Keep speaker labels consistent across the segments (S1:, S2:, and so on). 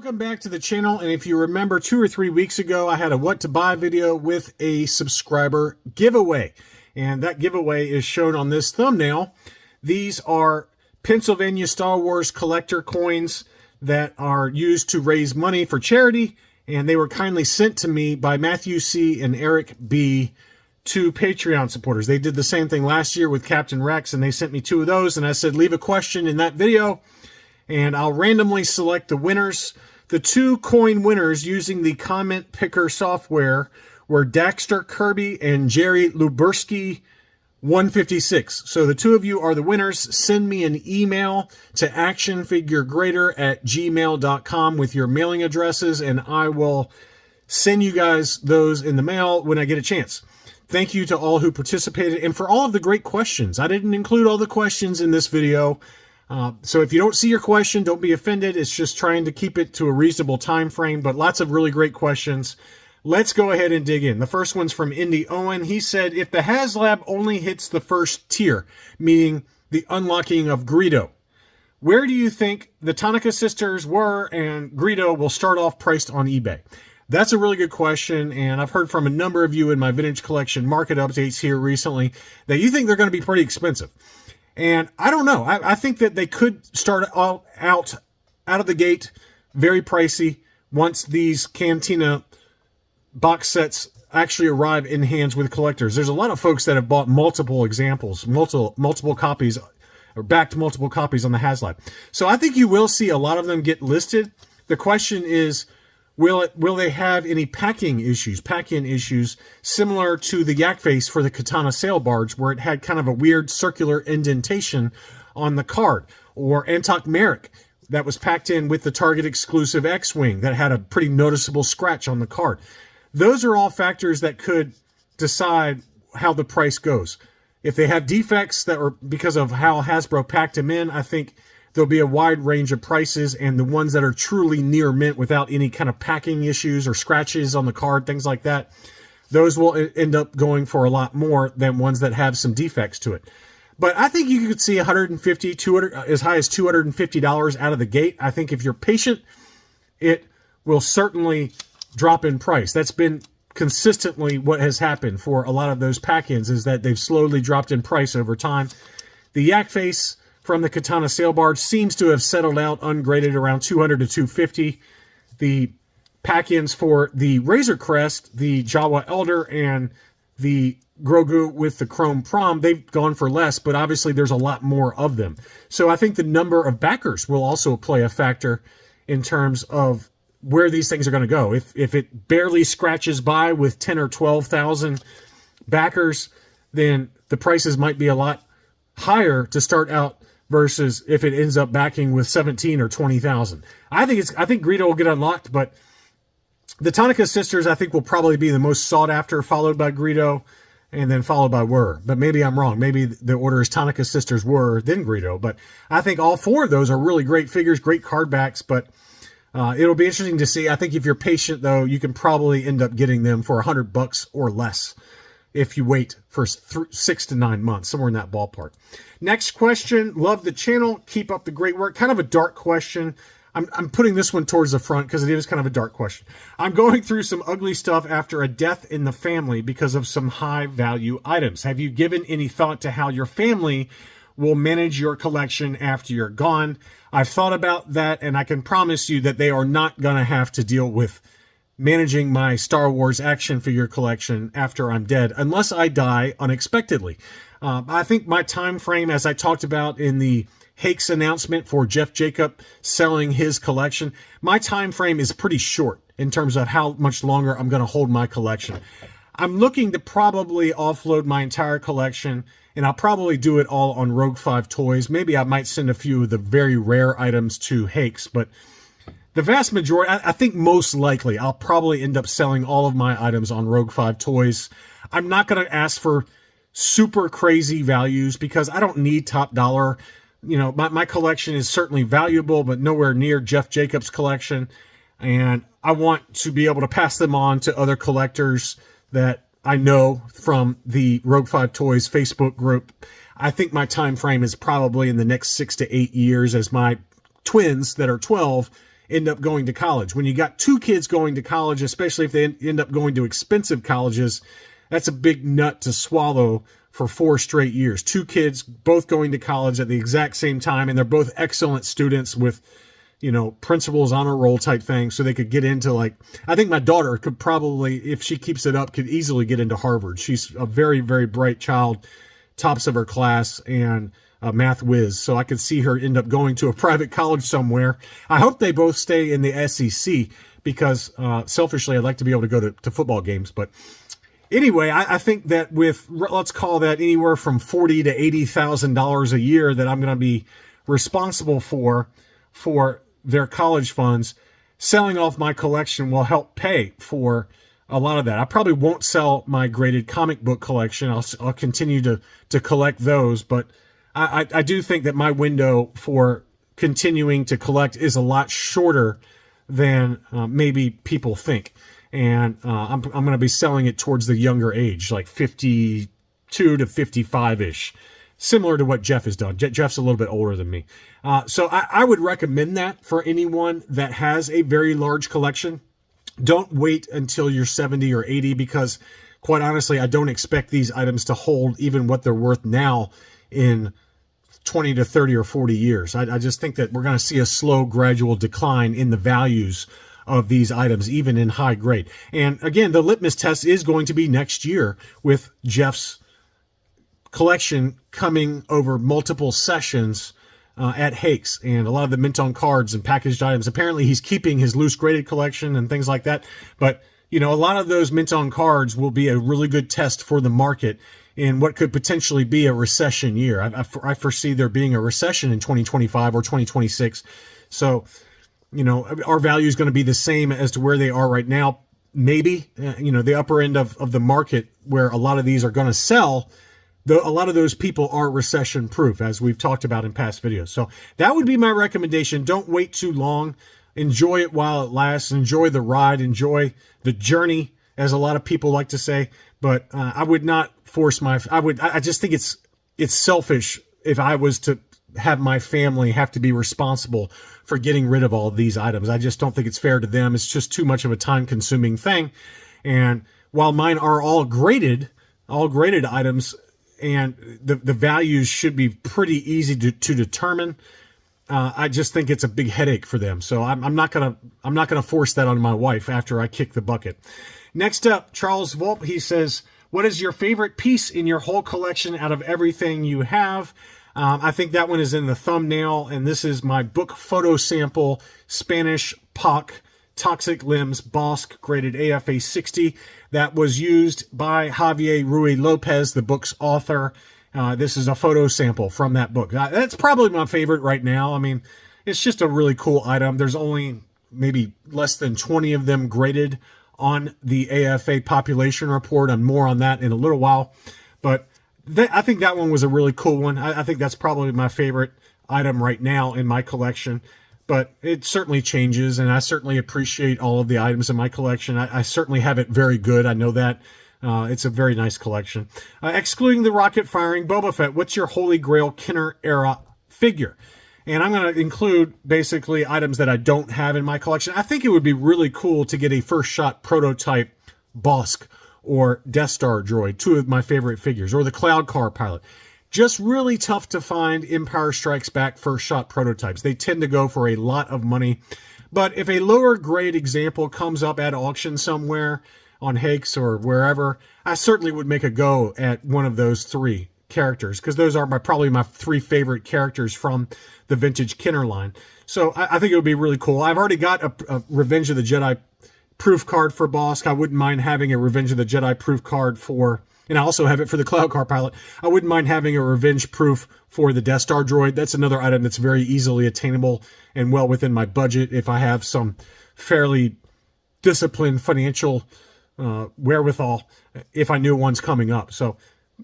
S1: Welcome back to the channel, and if you remember 2 or 3 weeks ago, I had a what to buy video with a subscriber giveaway, and that giveaway is shown on this thumbnail. These are Pennsylvania Star Wars collector coins that are used to raise money for charity, and they were kindly sent to me by Matthew C. and Eric B., 2 Patreon supporters. They did the same thing last year with Captain Rex, and they sent me 2 of those, and I said leave a question in that video, and I'll randomly select the winners. The 2 coin winners using the comment picker software were Daxter Kirby and Jerry Lubersky 156. So the 2 of you are the winners. Send me an email to actionfiguregreater@gmail.com with your mailing addresses, and I will send you guys those in the mail when I get a chance. Thank you to all who participated and for all of the great questions. I didn't include all the questions in this video. So if you don't see your question, don't be offended. It's just trying to keep it to a reasonable time frame, but lots of really great questions. Let's go ahead and dig in. The first one's from Indy Owen. He said, if the HasLab only hits the first tier, meaning the unlocking of Greedo, where do you think the Tano sisters were and Greedo will start off priced on eBay? That's a really good question, and I've heard from a number of you in my vintage collection market updates here recently that you think they're going to be pretty expensive. And I don't know. I think that they could start out of the gate very pricey once these Cantina box sets actually arrive in hands with collectors. There's a lot of folks that have bought multiple examples, multiple copies, or backed multiple copies on the HasLab. So I think you will see a lot of them get listed. The question is, will they have any pack-in issues similar to the yak face for the Katana sail barge, where it had kind of a weird circular indentation on the card, or Antok Merrick that was packed in with the Target exclusive X-Wing that had a pretty noticeable scratch on the card. Those are all factors that could decide how the price goes. If they have defects that are because of how Hasbro packed them in, I think there'll be a wide range of prices, and the ones that are truly near mint without any kind of packing issues or scratches on the card, things like that, those will end up going for a lot more than ones that have some defects to it. But I think you could see $150, $200, as high as $250 out of the gate. I think if you're patient, it will certainly drop in price. That's been consistently what has happened for a lot of those pack-ins, is that they've slowly dropped in price over time. The yak face from the Katana sail barge seems to have settled out ungraded around $200 to $250. The pack-ins for the Razor Crest, the Jawa Elder, and the Grogu with the Chrome Prom, they've gone for less, but obviously there's a lot more of them. So I think the number of backers will also play a factor in terms of where these things are going to go. If it barely scratches by with 10 or 12,000 backers, then the prices might be a lot higher to start out versus if it ends up backing with 17 or 20,000. I think Greedo will get unlocked, but the Tano sisters I think will probably be the most sought after, followed by Greedo, and then followed by Whir. But maybe I'm wrong. Maybe the order is Tano sisters, Whir, then Greedo. But I think all 4 of those are really great figures, great card backs, but it'll be interesting to see. I think if you're patient, though, you can probably end up getting them for $100 or less if you wait for 6 to 9 months, somewhere in that ballpark. Next question. Love the channel. Keep up the great work. Kind of a dark question. I'm putting this one towards the front because it is kind of a dark question. I'm going through some ugly stuff after a death in the family because of some high-value items. Have you given any thought to how your family will manage your collection after you're gone? I've thought about that, and I can promise you that they are not going to have to deal with managing my Star Wars action figure collection after I'm dead, unless I die unexpectedly. I think my time frame, as I talked about in the Hakes announcement for Jeff Jacob selling his collection, my time frame is pretty short in terms of how much longer I'm going to hold my collection. I'm looking to probably offload my entire collection, and I'll probably do it all on Rogue 5 Toys. Maybe I might send a few of the very rare items to Hakes, but the vast majority, I think most likely, I'll probably end up selling all of my items on Rogue 5 Toys. I'm not going to ask for super crazy values because I don't need top dollar. You know, my collection is certainly valuable, but nowhere near Jeff Jacobs' collection. And I want to be able to pass them on to other collectors that I know from the Rogue 5 Toys Facebook group. I think my time frame is probably in the next 6 to 8 years as my twins that are 12 end up going to college. When you got 2 kids going to college, especially if they end up going to expensive colleges, that's a big nut to swallow for 4 straight years. 2 kids both going to college at the exact same time, and they're both excellent students with, principals honor roll type thing, so they could get into, like, I think my daughter could probably, if she keeps it up, could easily get into Harvard. She's a very, very bright child, tops of her class, and a math whiz. So I could see her end up going to a private college somewhere. I hope they both stay in the SEC because selfishly, I'd like to be able to go to football games. But anyway, I think that with, let's call that anywhere from $40,000 to $80,000 a year that I'm going to be responsible for their college funds, selling off my collection will help pay for a lot of that. I probably won't sell my graded comic book collection. I'll continue to collect those, but I do think that my window for continuing to collect is a lot shorter than maybe people think. And I'm going to be selling it towards the younger age, like 52 to 55-ish, similar to what Jeff has done. Jeff's a little bit older than me. So I would recommend that for anyone that has a very large collection. Don't wait until you're 70 or 80 because, quite honestly, I don't expect these items to hold even what they're worth now in 20 to 30 or 40 years. I just think that we're going to see a slow, gradual decline in the values of these items, even in high grade. And again, the litmus test is going to be next year with Jeff's collection coming over multiple sessions at Hakes, and a lot of the mint on cards and packaged items. Apparently he's keeping his loose graded collection and things like that. But, a lot of those mint on cards will be a really good test for the market in what could potentially be a recession year. I foresee there being a recession in 2025 or 2026. So, our value is going to be the same as to where they are right now. Maybe, the upper end of the market where a lot of these are going to sell, a lot of those people are recession proof, as we've talked about in past videos. So that would be my recommendation. Don't wait too long. Enjoy it while it lasts. Enjoy the ride. Enjoy the journey, as a lot of people like to say. But I would not force I just think it's selfish if I was to have my family have to be responsible for getting rid of all of these items. I just don't think it's fair to them. It's just too much of a time-consuming thing. And while mine are all graded items, and the values should be pretty easy to determine, I just think it's a big headache for them. So I'm not gonna force that on my wife after I kick the bucket. Next up, Charles Volp, he says, what is your favorite piece in your whole collection out of everything you have? I think that one is in the thumbnail, and this is my book photo sample, Spanish POC, Toxic Limbs, Bosque, graded AFA 60. That was used by Javier Ruy Lopez, the book's author. This is a photo sample from that book. That's probably my favorite right now. I mean, it's just a really cool item. There's only maybe less than 20 of them graded on the AFA population report, and more on that in a little while. But I think that one was a really cool one. I think that's probably my favorite item right now in my collection. But it certainly changes, and I certainly appreciate all of the items in my collection. I certainly have it very good. I know that. It's a very nice collection. Excluding the rocket firing Boba Fett, what's your Holy Grail Kenner era figure? And I'm going to include basically items that I don't have in my collection. I think it would be really cool to get a first shot prototype Bossk or Death Star droid, 2 of my favorite figures, or the Cloud Car pilot. Just really tough to find Empire Strikes Back first shot prototypes. They tend to go for a lot of money. But if a lower grade example comes up at auction somewhere on Hakes or wherever, I certainly would make a go at one of those 3 characters, because those are probably my 3 favorite characters from the vintage Kenner line. So I think it would be really cool. I've already got a Revenge of the Jedi proof card for Bossk. I wouldn't mind having a Revenge of the Jedi proof card for, and I also have it for the Cloud Car pilot. I wouldn't mind having a Revenge proof for the Death Star droid. That's another item that's very easily attainable and well within my budget if I have some fairly disciplined financial wherewithal, if I knew one's coming up. So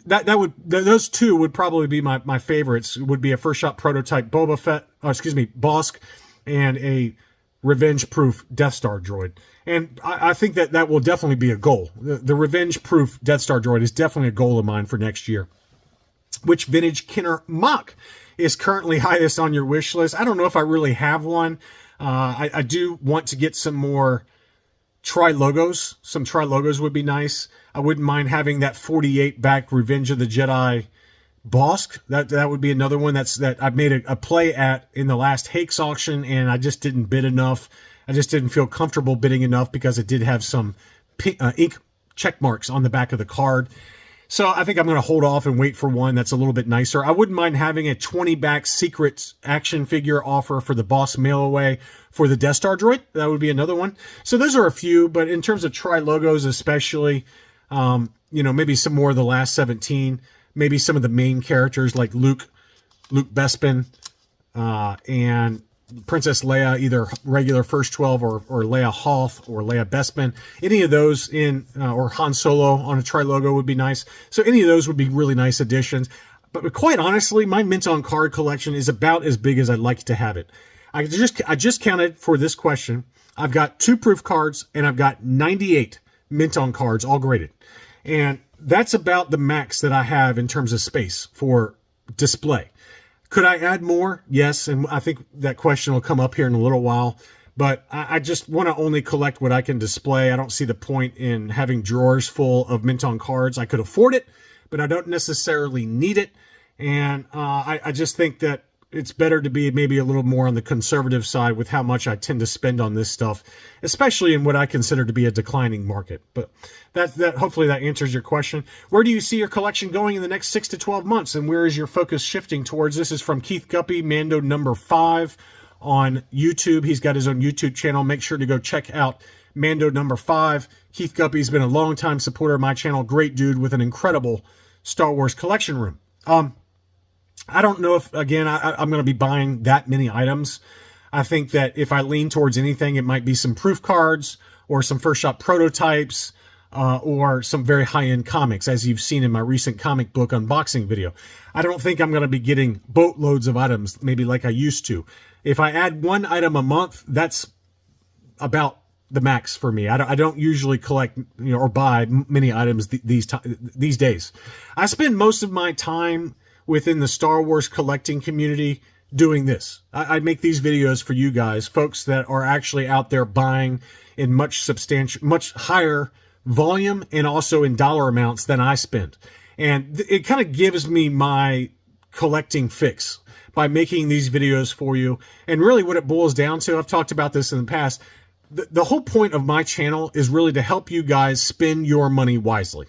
S1: those 2 would probably be my favorites. It would be a first shot prototype Bossk, and a Revenge proof Death Star droid. And I think that will definitely be a goal. The Revenge proof Death Star droid is definitely a goal of mine for next year. Which vintage Kenner mock is currently highest on your wish list? I don't know if I really have one. I do want to get some more tri-logos. Some tri-logos would be nice. I wouldn't mind having that 48 back Revenge of the Jedi Bosk. That would be another one that I've made a play at in the last Hakes auction, and I just didn't bid enough. I just didn't feel comfortable bidding enough because it did have some ink check marks on the back of the card. So I think I'm going to hold off and wait for one that's a little bit nicer. I wouldn't mind having a 20 back secret action figure offer for the Boss mail away for the Death Star droid. That would be another one. So those are a few, but in terms of tri-logos especially, maybe some more of the last 17, maybe some of the main characters like Luke Bespin, and Princess Leia, either regular first 12 or Leia Hoth or Leia Bespin. Any of those or Han Solo on a tri-logo would be nice. So any of those would be really nice additions. But quite honestly, my mint on card collection is about as big as I'd like to have it. I just counted for this question. I've got 2 proof cards and I've got 98 mint on cards, all graded. And that's about the max that I have in terms of space for display. Could I add more? Yes, and I think that question will come up here in a little while. But I just want to only collect what I can display. I don't see the point in having drawers full of mint on cards. I could afford it, but I don't necessarily need it. And I just think that it's better to be maybe a little more on the conservative side with how much I tend to spend on this stuff, especially in what I consider to be a declining market. But that hopefully that answers your question. Where do you see your collection going in the next 6 to 12 months, and where is your focus shifting towards? This is from Keith Guppy, Mando number 5 on YouTube. He's got his own YouTube channel. Make sure to go check out Mando number 5. Keith Guppy's been a longtime supporter of my channel. Great dude with an incredible Star Wars collection room. I don't know if, again, I'm going to be buying that many items. I think that if I lean towards anything, it might be some proof cards or some first shot prototypes or some very high-end comics, as you've seen in my recent comic book unboxing video. I don't think I'm going to be getting boatloads of items, maybe like I used to. If I add 1 item a month, that's about the max for me. I don't usually collect or buy many items these days. I spend most of my time within the Star Wars collecting community doing this. I make these videos for you guys, folks that are actually out there buying in much higher volume and also in dollar amounts than I spend. And it kind of gives me my collecting fix by making these videos for you. And really what it boils down to, I've talked about this in the past, the whole point of my channel is really to help you guys spend your money wisely.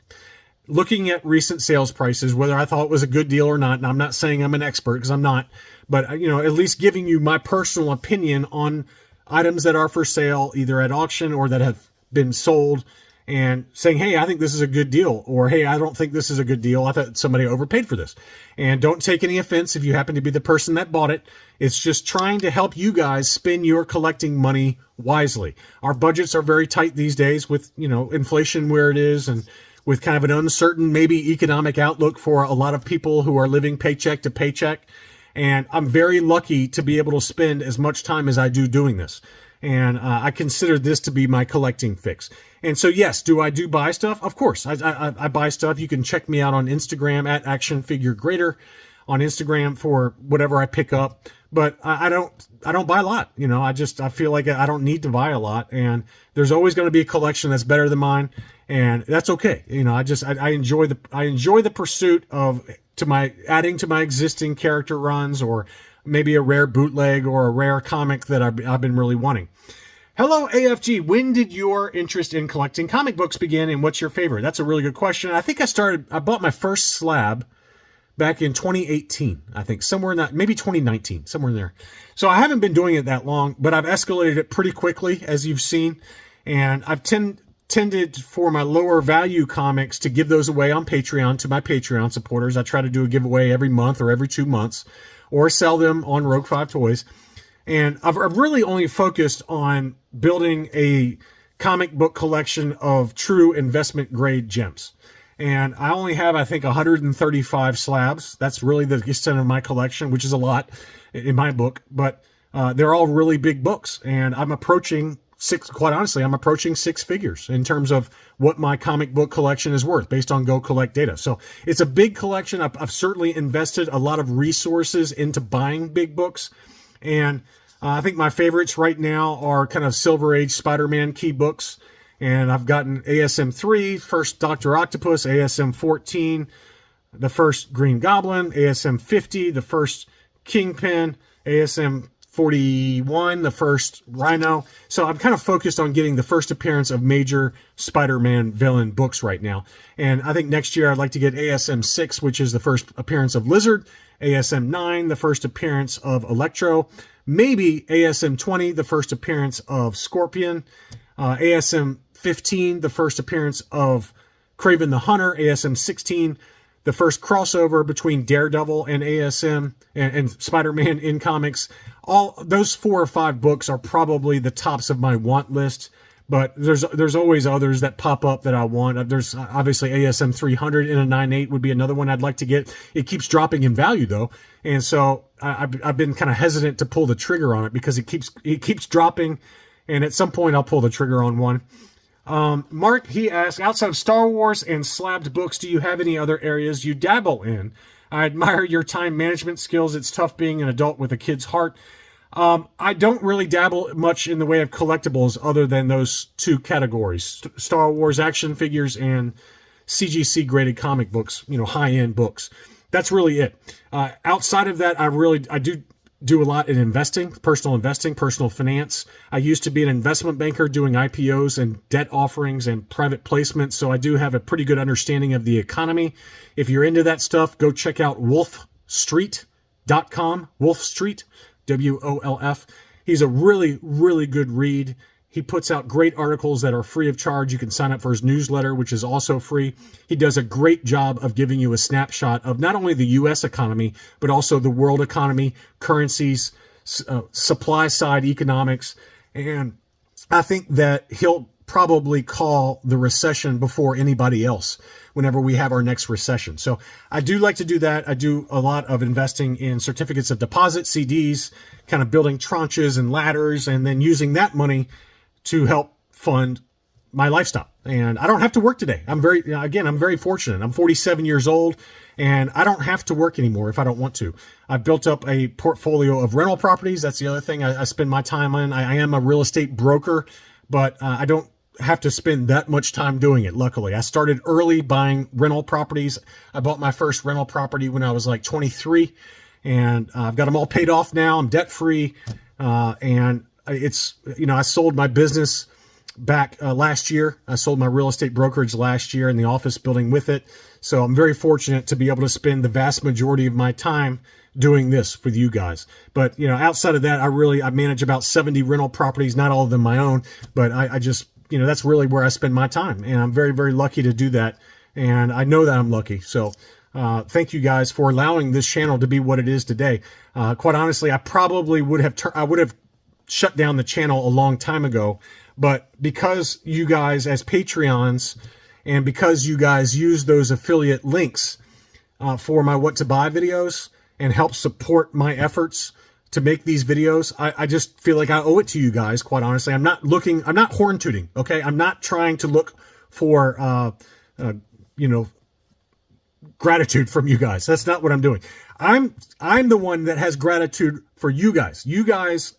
S1: Looking at recent sales prices, whether I thought it was a good deal or not, and I'm not saying I'm an expert because I'm not, but at least giving you my personal opinion on items that are for sale, either at auction or that have been sold, and saying, hey, I think this is a good deal, or hey, I don't think this is a good deal. I thought somebody overpaid for this. And don't take any offense if you happen to be the person that bought it. It's just trying to help you guys spend your collecting money wisely. Our budgets are very tight these days with, inflation where it is, and with kind of an uncertain, maybe economic outlook for a lot of people who are living paycheck to paycheck. And I'm very lucky to be able to spend as much time as I do doing this. And I consider this to be my collecting fix. And so, yes, do I buy stuff? Of course, I buy stuff. You can check me out on Instagram at ActionFigureGrader on Instagram for whatever I pick up. But I don't buy a lot. I feel like I don't need to buy a lot. And there's always going to be a collection that's better than mine. And that's okay. I enjoy the pursuit of adding to my existing character runs, or maybe a rare bootleg or a rare comic that I've been really wanting. Hello, AFG. When did your interest in collecting comic books begin, and what's your favorite? That's a really good question. I think I bought my first slab back in 2018, I think, somewhere in that, maybe 2019, somewhere in there. So I haven't been doing it that long, but I've escalated it pretty quickly, as you've seen. And I've tended for my lower value comics to give those away on Patreon to my Patreon supporters. I try to do a giveaway every month or every 2 months, or sell them on Rogue 5 Toys. And I've really only focused on building a comic book collection of true investment grade gems. And I only have, I think, 135 slabs. That's really the extent of my collection, which is a lot in my book. But they're all really big books. And I'm approaching quite honestly, I'm approaching 6 figures in terms of what my comic book collection is worth based on Go Collect data. So it's a big collection. I've certainly invested a lot of resources into buying big books. And I think my favorites right now are kind of Silver Age Spider-Man key books. And I've gotten ASM 3, first Dr. Octopus, ASM 14, the first Green Goblin, ASM 50, the first Kingpin, ASM 41, the first Rhino. So I'm kind of focused on getting the first appearance of major Spider-Man villain books right now. And I think next year I'd like to get ASM 6, which is the first appearance of Lizard, ASM 9, the first appearance of Electro, maybe ASM 20, the first appearance of Scorpion, ASM 15, the first appearance of Kraven the Hunter, ASM 16, the first crossover between Daredevil and ASM and Spider-Man in comics. All those 4 or 5 books are probably the tops of my want list, but there's always others that pop up that I want. There's obviously ASM 300 in a 9.8 would be another one I'd like to get. It keeps dropping in value though, and so I've been kind of hesitant to pull the trigger on it because it keeps dropping, and at some point I'll pull the trigger on one. Mark, he asks, outside of Star Wars and slabbed books, do you have any other areas you dabble in? I admire your time management skills. It's tough being an adult with a kid's heart. I don't really dabble much in the way of collectibles other than those 2 categories, Star Wars action figures and CGC graded comic books, high-end books. That's really it. Outside of that, I do a lot in investing, personal finance. I used to be an investment banker doing IPOs and debt offerings and private placements, so I do have a pretty good understanding of the economy. If you're into that stuff, go check out wolfstreet.com, Wolf Street, WOLF. He's a really, really good read. He puts out great articles that are free of charge. You can sign up for his newsletter, which is also free. He does a great job of giving you a snapshot of not only the U.S. economy, but also the world economy, currencies, supply side economics. And I think that he'll probably call the recession before anybody else whenever we have our next recession. So I do like to do that. I do a lot of investing in certificates of deposit, CDs, kind of building tranches and ladders, and then using that money to help fund my lifestyle. And I don't have to work today. I'm very fortunate. I'm 47 years old and I don't have to work anymore if I don't want to. I've built up a portfolio of rental properties. That's the other thing I spend my time on. I am a real estate broker, but I don't have to spend that much time doing it. Luckily, I started early buying rental properties. I bought my first rental property when I was like 23 and I've got them all paid off now. I'm debt free. And it's, I sold my business back last year. I sold my real estate brokerage last year and the office building with it. So I'm very fortunate to be able to spend the vast majority of my time doing this with you guys. But, outside of that, I manage about 70 rental properties, not all of them my own, but I just, that's really where I spend my time. And I'm very, very lucky to do that. And I know that I'm lucky. So thank you guys for allowing this channel to be what it is today. Quite honestly, I probably would have shut down the channel a long time ago, but because you guys as Patreons and because you guys use those affiliate links for my what to buy videos and help support my efforts to make these videos, I just feel like I owe it to you guys, quite honestly. I'm not horn tooting, okay? I'm not trying to look for, gratitude from you guys. That's not what I'm doing. I'm the one that has gratitude for you guys. You guys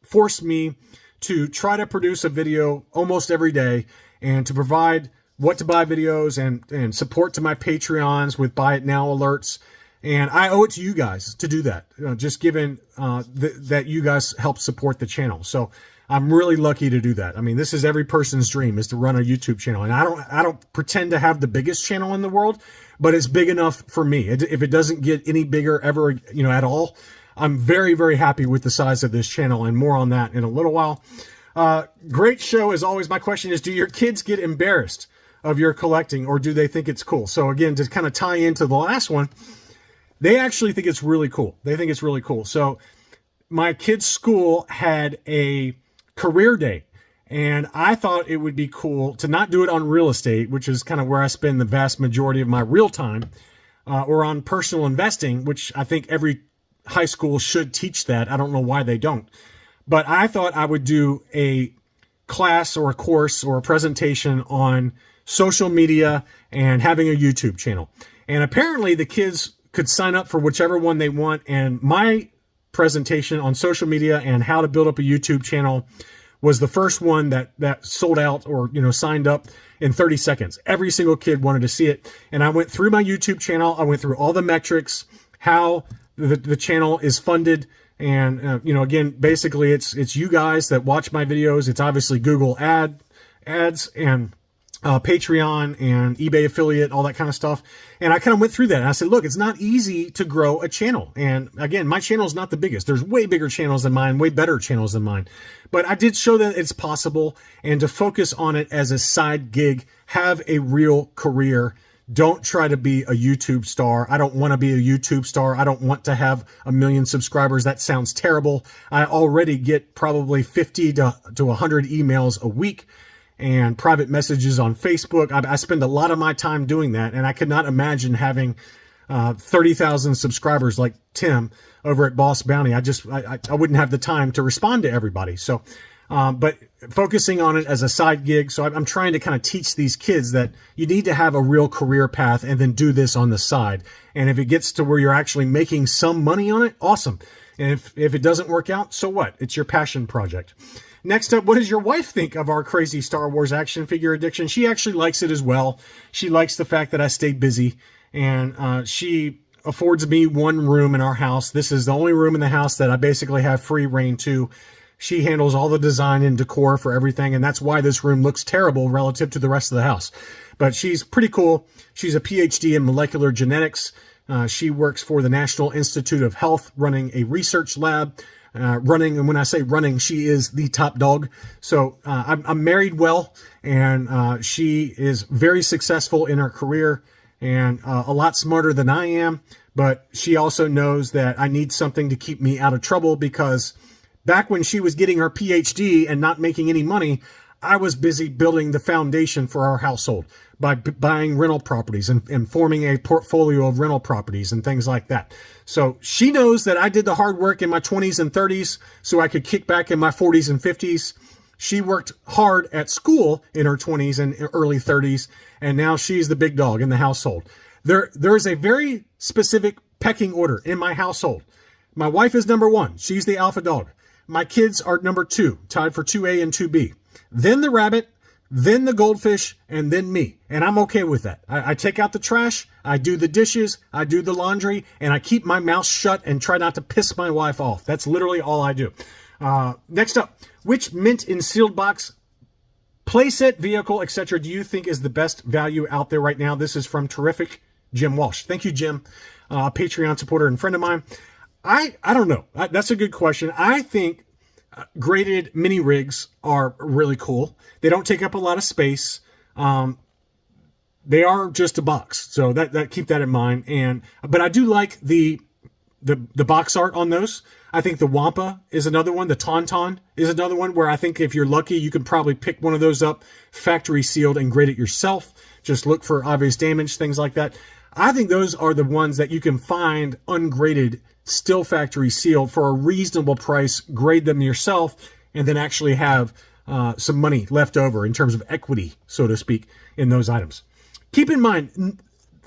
S1: force me to try to produce a video almost every day and to provide what to buy videos and support to my Patreons with buy it now alerts. And I owe it to you guys to do that, just given that you guys help support the channel. So I'm really lucky to do that. I mean, this is every person's dream, is to run a YouTube channel. And I don't pretend to have the biggest channel in the world, but it's big enough for me. If it doesn't get any bigger ever, at all, I'm very, very happy with the size of this channel, and more on that in a little while. Great show as always. My question is, do your kids get embarrassed of your collecting, or do they think it's cool? So again, to kind of tie into the last one, they actually think it's really cool. They think it's really cool. So my kids' school had a career day, and I thought it would be cool to not do it on real estate, which is kind of where I spend the vast majority of my real time, or on personal investing, which I think every high school should teach that. I don't know why they don't. But I thought I would do a class or a course or a presentation on social media and having a YouTube channel. And apparently the kids could sign up for whichever one they want. And my presentation on social media and how to build up a YouTube channel was the first one that sold out or, signed up in 30 seconds. Every single kid wanted to see it. And I went through my YouTube channel. I went through all the metrics, how the channel is funded. And, again, basically it's you guys that watch my videos. It's obviously Google ads and Patreon and eBay affiliate, all that kind of stuff. And I kind of went through that and I said, look, it's not easy to grow a channel. And again, my channel is not the biggest. There's way bigger channels than mine, way better channels than mine. But I did show that it's possible, and to focus on it as a side gig, have a real career. Don't try to be a YouTube star. I don't want to be a YouTube star. I don't want to have 1 million subscribers. That sounds terrible. I already get probably 50 to 100 emails a week and private messages on Facebook. I spend a lot of my time doing that, and I could not imagine having 30,000 subscribers like Tim over at Boss Bounty. I wouldn't have the time to respond to everybody. So, but focusing on it as a side gig. So I'm trying to kind of teach these kids that you need to have a real career path and then do this on the side. And if it gets to where you're actually making some money on it, awesome. And if it doesn't work out, so what? It's your passion project. Next up, what does your wife think of our crazy Star Wars action figure addiction? She actually likes it as well. She likes the fact that I stay busy, and she affords me one room in our house. This is the only room in the house that I basically have free reign to. She handles all the design and decor for everything, and that's why this room looks terrible relative to the rest of the house. But she's pretty cool. She's a PhD in molecular genetics. She works for the National Institute of Health, running a research lab. And when I say running, she is the top dog. So I'm married well, and she is very successful in her career and a lot smarter than I am. But she also knows that I need something to keep me out of trouble, because back when she was getting her PhD and not making any money, I was busy building the foundation for our household by buying rental properties and forming a portfolio of rental properties and things like that. So she knows that I did the hard work in my 20s and 30s so I could kick back in my 40s and 50s. She worked hard at school in her 20s and early 30s, and now she's the big dog in the household. There is a very specific pecking order in my household. My wife is number 1. She's the alpha dog. My kids are number 2, tied for 2A and 2B. Then the rabbit, then the goldfish, and then me. And I'm okay with that. I take out the trash, I do the dishes, I do the laundry, and I keep my mouth shut and try not to piss my wife off. That's literally all I do. Next up, which mint in sealed box, playset, vehicle, etc. do you think is the best value out there right now? This is from terrific Jim Walsh. Thank you, Jim. Patreon supporter and friend of mine. I don't know. That's a good question. I think graded mini rigs are really cool. They don't take up a lot of space. They are just a box, so that keep that in mind. But I do like the box art on those. I think the Wampa is another one. The Tauntaun is another one where I think if you're lucky, you can probably pick one of those up, factory sealed, and grade it yourself. Just look for obvious damage, things like that. I think those are the ones that you can find ungraded, still factory sealed for a reasonable price, grade them yourself, and then actually have some money left over in terms of equity, so to speak, in those items. Keep in mind,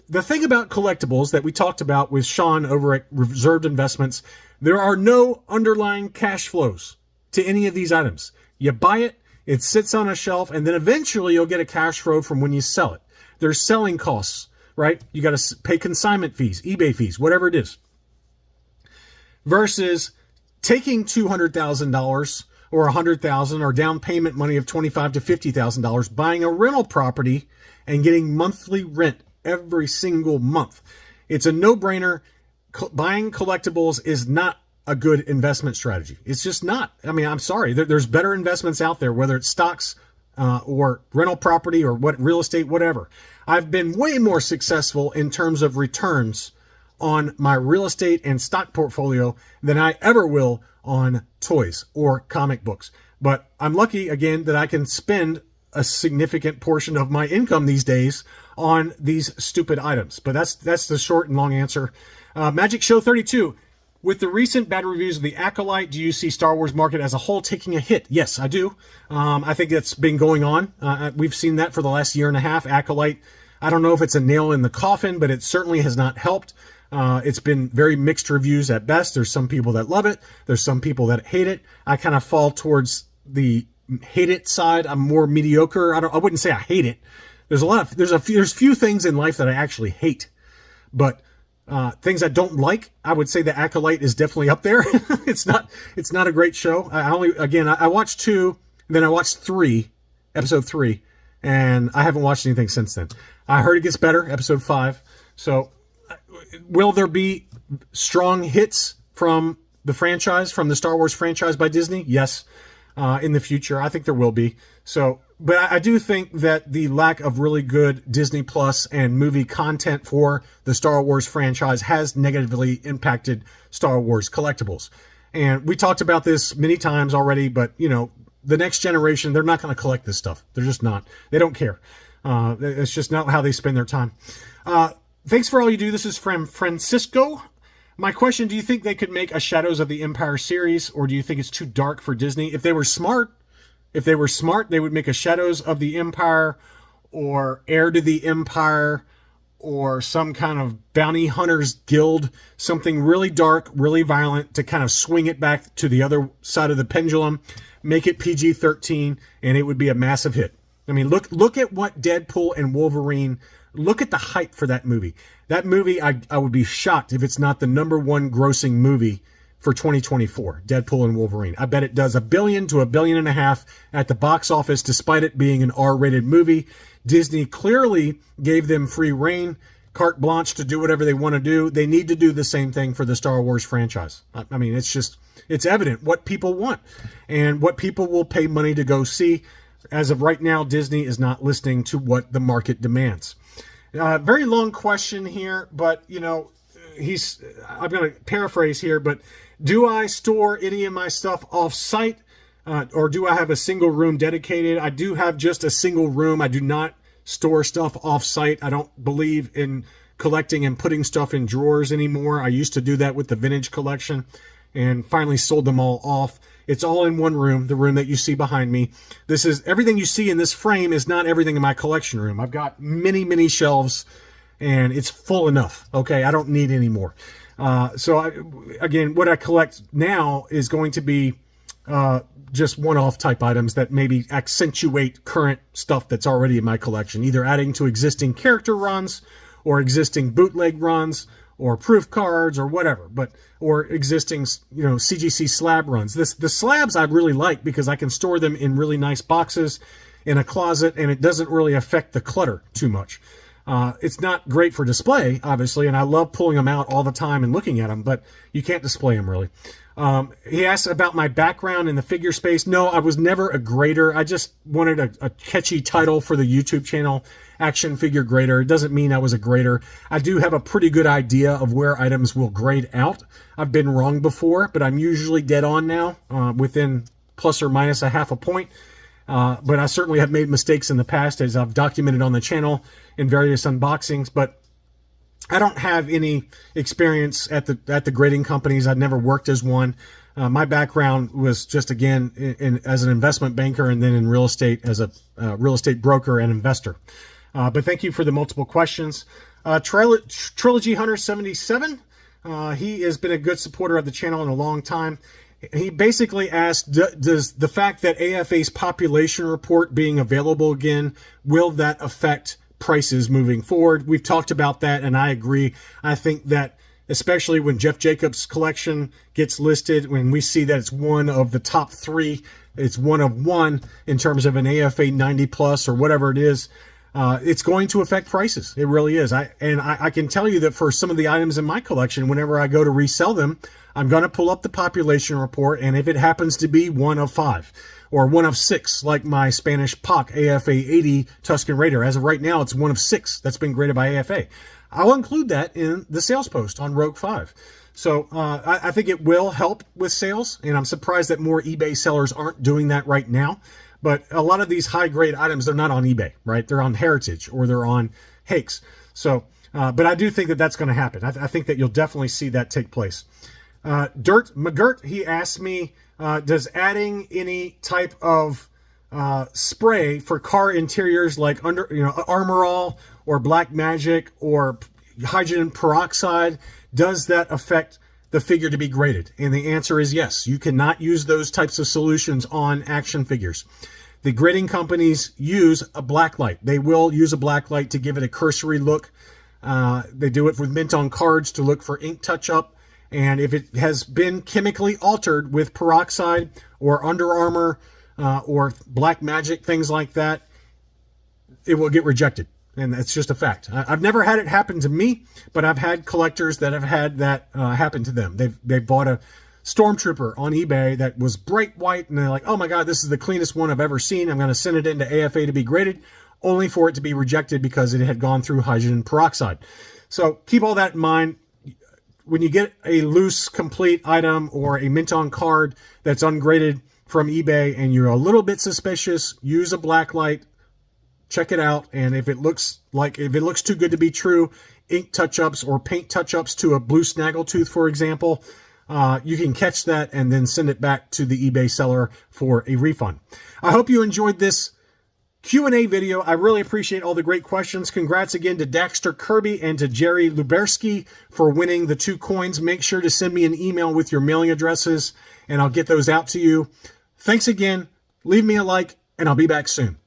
S1: the thing about collectibles that we talked about with Sean over at Reserved Investments, there are no underlying cash flows to any of these items. You buy it, it sits on a shelf, and then eventually you'll get a cash flow from when you sell it. There's selling costs, right? You got to pay consignment fees, eBay fees, whatever it is. Versus taking $200,000 or $100,000 or down payment money of $25,000 to $50,000, buying a rental property and getting monthly rent every single month. It's a no-brainer. Buying collectibles is not a good investment strategy. It's just not. I mean, I'm sorry. There's better investments out there, whether it's stocks or rental property or real estate, whatever. I've been way more successful in terms of returns on my real estate and stock portfolio than I ever will on toys or comic books. But I'm lucky, again, that I can spend a significant portion of my income these days on these stupid items. But that's the short and long answer. Magic Show 32. With the recent bad reviews of the Acolyte, do you see Star Wars market as a whole taking a hit? Yes, I do. I think that's been going on. We've seen that for the last year and a half. Acolyte, I don't know if it's a nail in the coffin, but it certainly has not helped. It's been very mixed reviews at best. There's some people that love it. There's some people that hate it. I kind of fall towards the hate it side. I'm more mediocre. I wouldn't say I hate it. There's few things in life that I actually hate, but things I don't like, I would say the Acolyte is definitely up there. It's not a great show. I watched 2, then I watched 3, episode 3, and I haven't watched anything since then. I heard it gets better, episode 5. So will there be strong hits from the franchise, from the Star Wars franchise by Disney? Yes. In the future, I think there will be. So, but I do think that the lack of really good Disney Plus and movie content for the Star Wars franchise has negatively impacted Star Wars collectibles. And we talked about this many times already, but you know, the next generation, they're not going to collect this stuff. They're just not. They don't care. It's just not how they spend their time. Thanks for all you do. This is from Francisco. My question, do you think they could make a Shadows of the Empire series, or do you think it's too dark for Disney? If they were smart, they would make a Shadows of the Empire or Heir to the Empire or some kind of bounty hunters guild, something really dark, really violent to kind of swing it back to the other side of the pendulum, make it PG-13, and it would be a massive hit. I mean, look at what Deadpool and Wolverine, look at the hype for that movie. That movie, I would be shocked if it's not the #1 grossing movie for 2024, Deadpool and Wolverine. I bet it does $1 billion to $1.5 billion at the box office, despite it being an R-rated movie. Disney clearly gave them free reign, carte blanche to do whatever they want to do. They need to do the same thing for the Star Wars franchise. I mean, it's evident what people want and what people will pay money to go see. As of right now, Disney is not listening to what the market demands. Very long question here, but you know, I'm going to paraphrase here, but do I store any of my stuff off-site, or do I have a single room dedicated? I do have just a single room. I do not store stuff off-site. I don't believe in collecting and putting stuff in drawers anymore. I used to do that with the vintage collection and finally sold them all off. It's all in one room, the room that you see behind me. This is everything you see in this frame is not everything in my collection room. I've got many, many shelves, and it's full enough. Okay, I don't need any more. Again, what I collect now is going to be just one-off type items that maybe accentuate current stuff that's already in my collection, either adding to existing character runs or existing bootleg runs or proof cards or whatever, or existing, you know, CGC slab runs. The slabs I really like because I can store them in really nice boxes in a closet, and it doesn't really affect the clutter too much. It's not great for display, obviously, and I love pulling them out all the time and looking at them, but you can't display them really. He asked about my background in the figure space. No, I was never a grader. I just wanted a catchy title for the YouTube channel, Action Figure Grader. It doesn't mean I was a grader. I do have a pretty good idea of where items will grade out. I've been wrong before, but I'm usually dead on now, within plus or minus a half a point. But I certainly have made mistakes in the past, as I've documented on the channel in various unboxings, but I don't have any experience at the grading companies. I've never worked as one. My background was just, again, as an investment banker, and then in real estate as a real estate broker and investor. But thank you for the multiple questions. Trilogy Hunter 77, he has been a good supporter of the channel in a long time. He basically asked, does the fact that AFA's population report being available again, will that affect prices moving forward? We've talked about that, and I agree. I think that especially when Jeff Jacobs' collection gets listed, when we see that it's one of the top 3, it's one of one in terms of an AFA 90 plus or whatever it is, it's going to affect prices. It really is. I can tell you that for some of the items in my collection, whenever I go to resell them, I'm going to pull up the population report, and if it happens to be one of 5 or one of 6, like my Spanish POC AFA 80 Tusken Raider, as of right now, it's one of 6 that's been graded by AFA. I'll include that in the sales post on Rogue 5. So I think it will help with sales, and I'm surprised that more eBay sellers aren't doing that right now. But a lot of these high-grade items, they're not on eBay, right? They're on Heritage or they're on Hakes. So, but I do think that that's going to happen. I think that you'll definitely see that take place. Dirt McGirt, he asked me, does adding any type of spray for car interiors like Armor All or Black Magic or hydrogen peroxide, does that affect the figure to be graded? And the answer is yes. You cannot use those types of solutions on action figures. The grading companies use a blacklight. They will use a blacklight to give it a cursory look. They do it with mint on cards to look for ink touch-up. And if it has been chemically altered with peroxide or Under Armour or black magic, things like that, it will get rejected. And that's just a fact. I've never had it happen to me, but I've had collectors that have had that happen to them. They've bought a Stormtrooper on eBay that was bright white, and they're like, oh my God, this is the cleanest one I've ever seen. I'm going to send it into AFA to be graded, only for it to be rejected because it had gone through hydrogen peroxide. So keep all that in mind. When you get a loose, complete item or a mint on card that's ungraded from eBay and you're a little bit suspicious, use a blacklight, check it out, and if it looks too good to be true, ink touch-ups or paint touch-ups to a blue snaggletooth, for example, you can catch that and then send it back to the eBay seller for a refund. I hope you enjoyed this Q&A video. I really appreciate all the great questions. Congrats again to Daxter Kirby and to Jerry Luberski for winning the 2 coins. Make sure to send me an email with your mailing addresses, and I'll get those out to you. Thanks again. Leave me a like, and I'll be back soon.